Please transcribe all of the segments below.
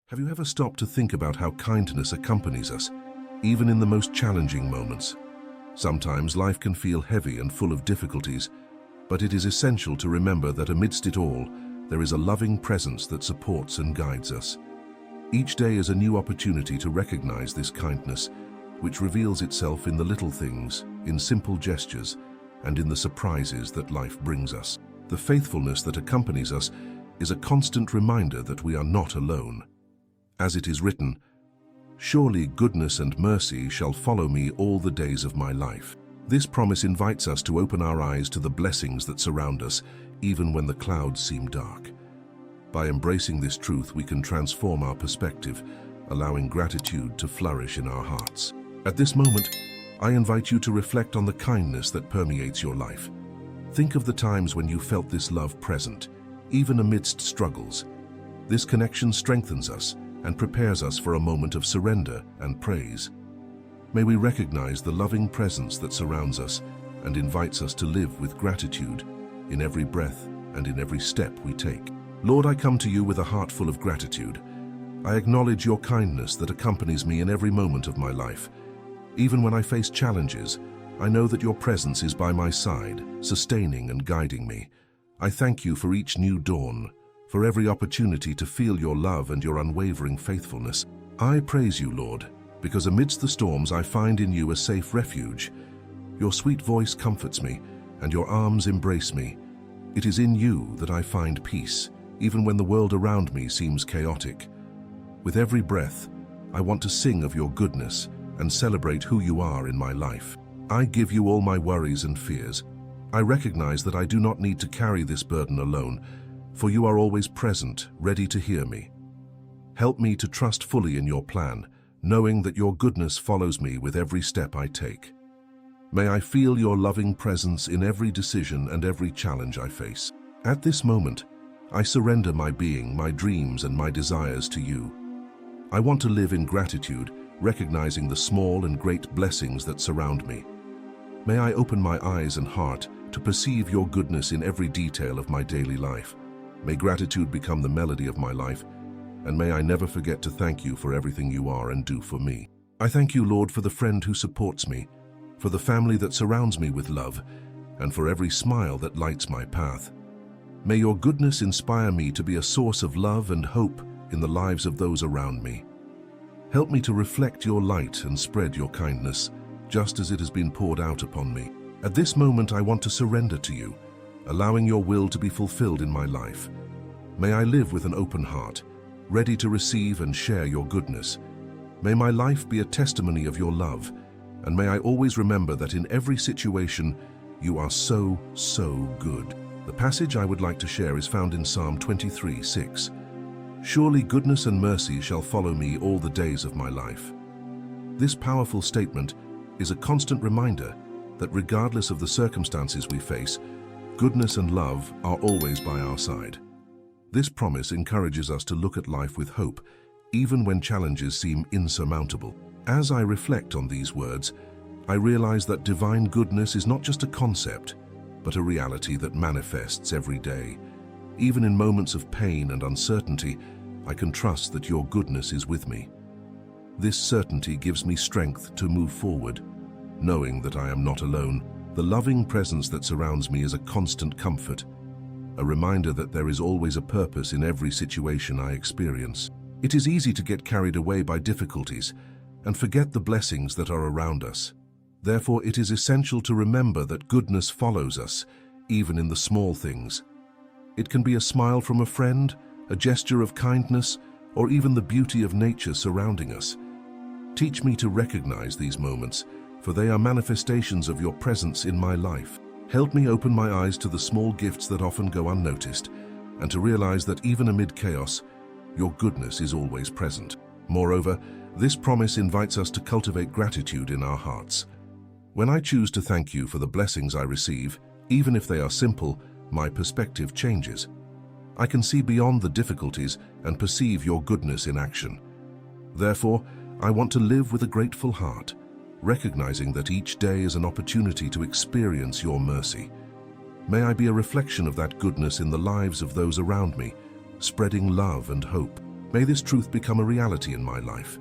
Have you ever stopped to think about how kindness accompanies us, even in the most challenging moments? Sometimes life can feel heavy and full of difficulties, but it is essential to remember that amidst it all, there is a loving presence that supports and guides us. Each day is a new opportunity to recognize this kindness, which reveals itself in the little things, in simple gestures, and in the surprises that life brings us. The faithfulness that accompanies us is a constant reminder that we are not alone. As it is written, "Surely goodness and mercy shall follow me all the days of my life." This promise invites us to open our eyes to the blessings that surround us, even when the clouds seem dark. By embracing this truth, we can transform our perspective, allowing gratitude to flourish in our hearts. At this moment, I invite you to reflect on the kindness that permeates your life. Think of the times when you felt this love present, even amidst struggles. This connection strengthens us and prepares us for a moment of surrender and praise. May we recognize the loving presence that surrounds us and invites us to live with gratitude in every breath and in every step we take. Lord, I come to you with a heart full of gratitude. I acknowledge your kindness that accompanies me in every moment of my life. Even when I face challenges, I know that your presence is by my side, sustaining and guiding me. I thank you for each new dawn, for every opportunity to feel your love and your unwavering faithfulness. I praise you, Lord, because amidst the storms I find in you a safe refuge. Your sweet voice comforts me, and your arms embrace me. It is in you that I find peace, even when the world around me seems chaotic. With every breath, I want to sing of your goodness and celebrate who you are in my life. I give you all my worries and fears. I recognize that I do not need to carry this burden alone, for you are always present, ready to hear me. Help me to trust fully in your plan, knowing that your goodness follows me with every step I take. May I feel your loving presence in every decision and every challenge I face. At this moment, I surrender my being, my dreams, and my desires to you. I want to live in gratitude, recognizing the small and great blessings that surround me. May I open my eyes and heart to perceive your goodness in every detail of my daily life. May gratitude become the melody of my life, and may I never forget to thank you for everything you are and do for me. I thank you, Lord, for the friend who supports me, for the family that surrounds me with love, and for every smile that lights my path. May your goodness inspire me to be a source of love and hope in the lives of those around me. Help me to reflect your light and spread your kindness, just as it has been poured out upon me. At this moment, I want to surrender to you, allowing your will to be fulfilled in my life. May I live with an open heart, ready to receive and share your goodness. May my life be a testimony of your love, and may I always remember that in every situation, you are so, so good. The passage I would like to share is found in Psalm 23:6. Surely goodness and mercy shall follow me all the days of my life. This powerful statement is a constant reminder that regardless of the circumstances we face, goodness and love are always by our side. This promise encourages us to look at life with hope, even when challenges seem insurmountable. As I reflect on these words, I realize that divine goodness is not just a concept, but a reality that manifests every day. Even in moments of pain and uncertainty, I can trust that your goodness is with me. This certainty gives me strength to move forward, knowing that I am not alone. The loving presence that surrounds me is a constant comfort, a reminder that there is always a purpose in every situation I experience. It is easy to get carried away by difficulties and forget the blessings that are around us. Therefore, it is essential to remember that goodness follows us, even in the small things. It can be a smile from a friend, a gesture of kindness, or even the beauty of nature surrounding us. Teach me to recognize these moments, for they are manifestations of your presence in my life. Help me open my eyes to the small gifts that often go unnoticed, and to realize that even amid chaos, your goodness is always present. Moreover, this promise invites us to cultivate gratitude in our hearts. When I choose to thank you for the blessings I receive, even if they are simple, my perspective changes. I can see beyond the difficulties and perceive your goodness in action. Therefore, I want to live with a grateful heart, recognizing that each day is an opportunity to experience your mercy. May I be a reflection of that goodness in the lives of those around me, spreading love and hope. May this truth become a reality in my life.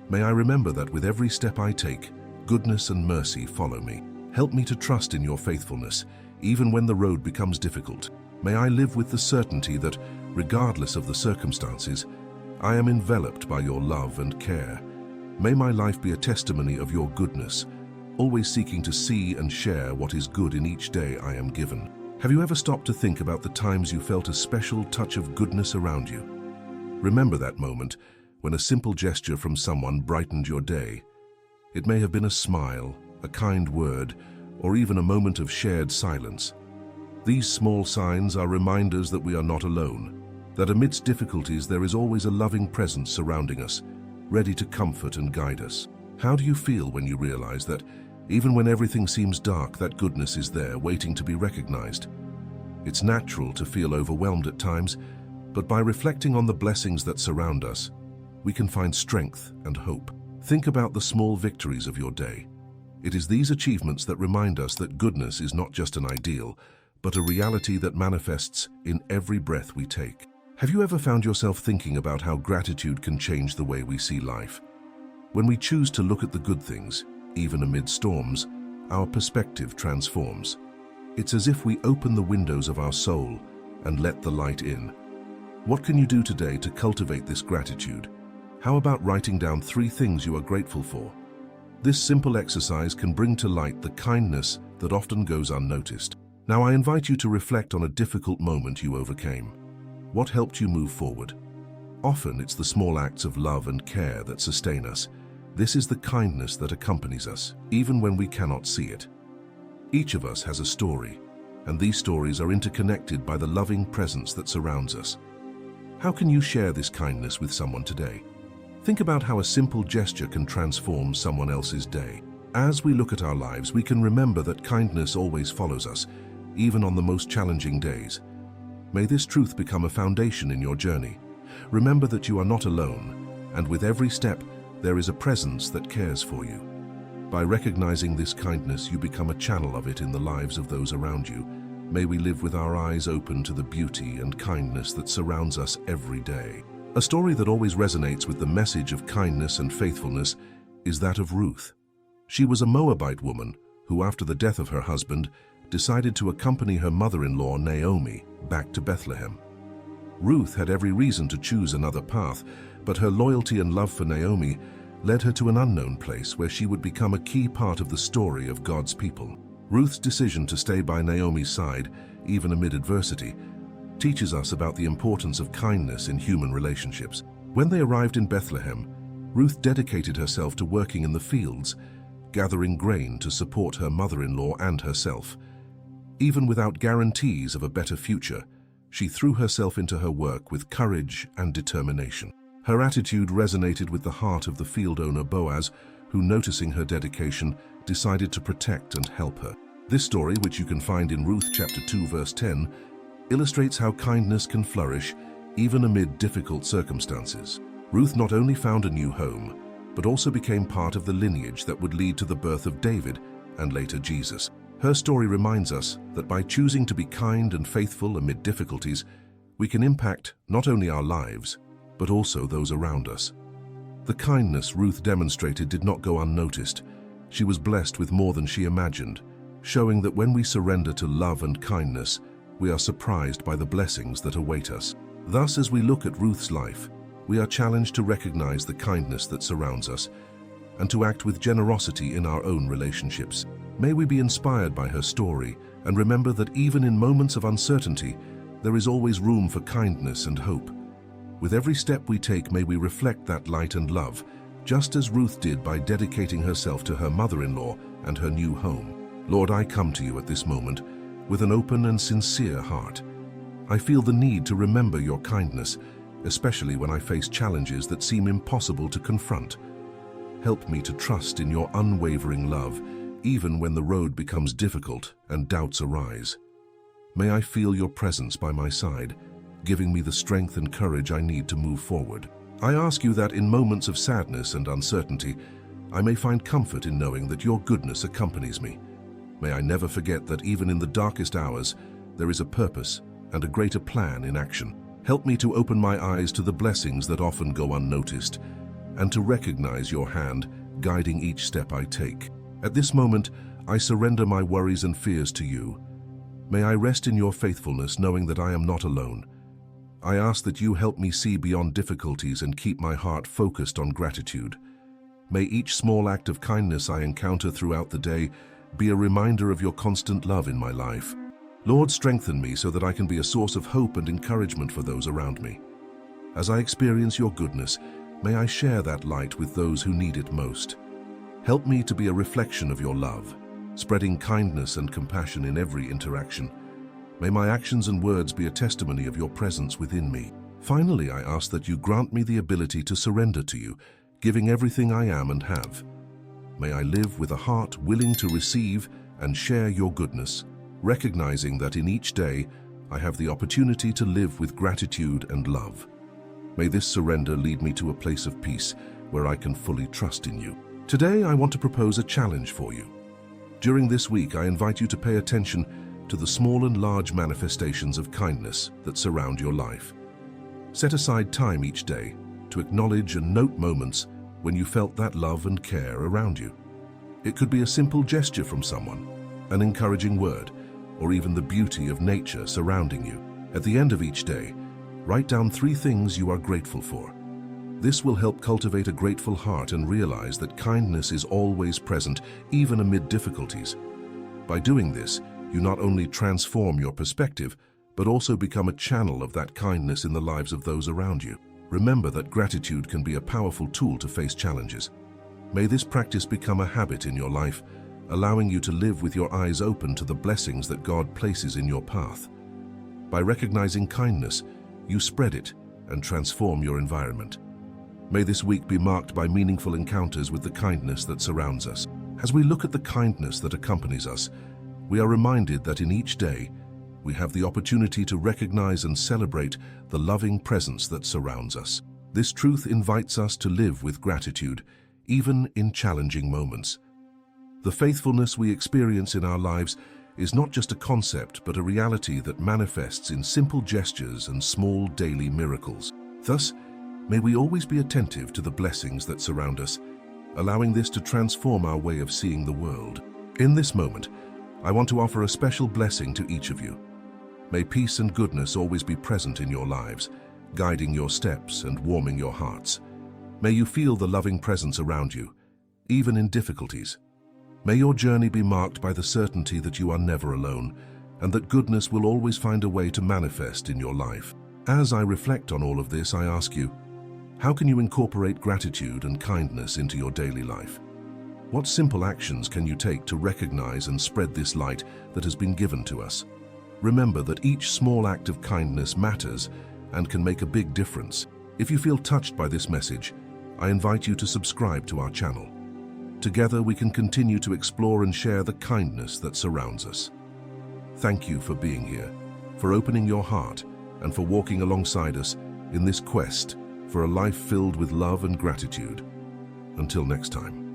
May I remember that with every step I take, goodness and mercy follow me. Help me to trust in your faithfulness, even when the road becomes difficult. May I live with the certainty that, regardless of the circumstances, I am enveloped by your love and care. May my life be a testimony of your goodness, always seeking to see and share what is good in each day I am given. Have you ever stopped to think about the times you felt a special touch of goodness around you? Remember that moment when a simple gesture from someone brightened your day. It may have been a smile, a kind word, or even a moment of shared silence. These small signs are reminders that we are not alone, that amidst difficulties there is always a loving presence surrounding us, ready to comfort and guide us. How do you feel when you realize that, even when everything seems dark, that goodness is there, waiting to be recognized? It's natural to feel overwhelmed at times, but by reflecting on the blessings that surround us, we can find strength and hope. Think about the small victories of your day. It is these achievements that remind us that goodness is not just an ideal, but a reality that manifests in every breath we take. Have you ever found yourself thinking about how gratitude can change the way we see life? When we choose to look at the good things, even amid storms, our perspective transforms. It's as if we open the windows of our soul and let the light in. What can you do today to cultivate this gratitude? How about writing down 3 things you are grateful for? This simple exercise can bring to light the kindness that often goes unnoticed. Now I invite you to reflect on a difficult moment you overcame. What helped you move forward? Often it's the small acts of love and care that sustain us. This is the kindness that accompanies us, even when we cannot see it. Each of us has a story, and these stories are interconnected by the loving presence that surrounds us. How can you share this kindness with someone today? Think about how a simple gesture can transform someone else's day. As we look at our lives, we can remember that kindness always follows us, even on the most challenging days. May this truth become a foundation in your journey. Remember that you are not alone, and with every step, there is a presence that cares for you. By recognizing this kindness, you become a channel of it in the lives of those around you. May we live with our eyes open to the beauty and kindness that surrounds us every day. A story that always resonates with the message of kindness and faithfulness is that of Ruth. She was a Moabite woman who, after the death of her husband, decided to accompany her mother-in-law Naomi back to Bethlehem. Ruth had every reason to choose another path, but her loyalty and love for Naomi led her to an unknown place where she would become a key part of the story of God's people. Ruth's decision to stay by Naomi's side, even amid adversity, teaches us about the importance of kindness in human relationships. When they arrived in Bethlehem, Ruth dedicated herself to working in the fields, gathering grain to support her mother-in-law and herself. Even without guarantees of a better future, she threw herself into her work with courage and determination. Her attitude resonated with the heart of the field owner Boaz, who, noticing her dedication, decided to protect and help her. This story, which you can find in Ruth chapter 2 verse 10, illustrates how kindness can flourish even amid difficult circumstances. Ruth not only found a new home, but also became part of the lineage that would lead to the birth of David and later Jesus. Her story reminds us that by choosing to be kind and faithful amid difficulties, we can impact not only our lives, but also those around us. The kindness Ruth demonstrated did not go unnoticed. She was blessed with more than she imagined, showing that when we surrender to love and kindness, we are surprised by the blessings that await us. Thus, as we look at Ruth's life, we are challenged to recognize the kindness that surrounds us and to act with generosity in our own relationships. May we be inspired by her story and remember that even in moments of uncertainty, there is always room for kindness and hope. With every step we take, may we reflect that light and love, just as Ruth did by dedicating herself to her mother-in-law and her new home. Lord, I come to you at this moment with an open and sincere heart. I feel the need to remember your kindness, especially when I face challenges that seem impossible to confront. Help me to trust in your unwavering love, even when the road becomes difficult and doubts arise. May I feel your presence by my side, giving me the strength and courage I need to move forward. I ask you that in moments of sadness and uncertainty, I may find comfort in knowing that your goodness accompanies me. May I never forget that even in the darkest hours, there is a purpose and a greater plan in action. Help me to open my eyes to the blessings that often go unnoticed, and to recognize your hand guiding each step I take. At this moment, I surrender my worries and fears to you. May I rest in your faithfulness, knowing that I am not alone. I ask that you help me see beyond difficulties and keep my heart focused on gratitude. May each small act of kindness I encounter throughout the day be a reminder of your constant love in my life. Lord, strengthen me so that I can be a source of hope and encouragement for those around me. As I experience your goodness, may I share that light with those who need it most. Help me to be a reflection of your love, spreading kindness and compassion in every interaction. May my actions and words be a testimony of your presence within me. Finally, I ask that you grant me the ability to surrender to you, giving everything I am and have. May I live with a heart willing to receive and share your goodness, recognizing that in each day I have the opportunity to live with gratitude and love. May this surrender lead me to a place of peace where I can fully trust in you. Today, I want to propose a challenge for you. During this week, I invite you to pay attention to the small and large manifestations of kindness that surround your life. Set aside time each day to acknowledge and note moments when you felt that love and care around you. It could be a simple gesture from someone, an encouraging word, or even the beauty of nature surrounding you. At the end of each day, write down 3 things you are grateful for. This will help cultivate a grateful heart and realize that kindness is always present, even amid difficulties. By doing this, you not only transform your perspective, but also become a channel of that kindness in the lives of those around you. Remember that gratitude can be a powerful tool to face challenges. May this practice become a habit in your life, allowing you to live with your eyes open to the blessings that God places in your path. By recognizing kindness, you spread it and transform your environment. May this week be marked by meaningful encounters with the kindness that surrounds us. As we look at the kindness that accompanies us, we are reminded that in each day, we have the opportunity to recognize and celebrate the loving presence that surrounds us. This truth invites us to live with gratitude, even in challenging moments. The faithfulness we experience in our lives is not just a concept, but a reality that manifests in simple gestures and small daily miracles. Thus, may we always be attentive to the blessings that surround us, allowing this to transform our way of seeing the world. In this moment, I want to offer a special blessing to each of you. May peace and goodness always be present in your lives, guiding your steps and warming your hearts. May you feel the loving presence around you, even in difficulties. May your journey be marked by the certainty that you are never alone, and that goodness will always find a way to manifest in your life. As I reflect on all of this, I ask you, how can you incorporate gratitude and kindness into your daily life? What simple actions can you take to recognize and spread this light that has been given to us? Remember that each small act of kindness matters and can make a big difference. If you feel touched by this message, I invite you to subscribe to our channel. Together we can continue to explore and share the kindness that surrounds us. Thank you for being here, for opening your heart, and for walking alongside us in this quest for a life filled with love and gratitude. Until next time.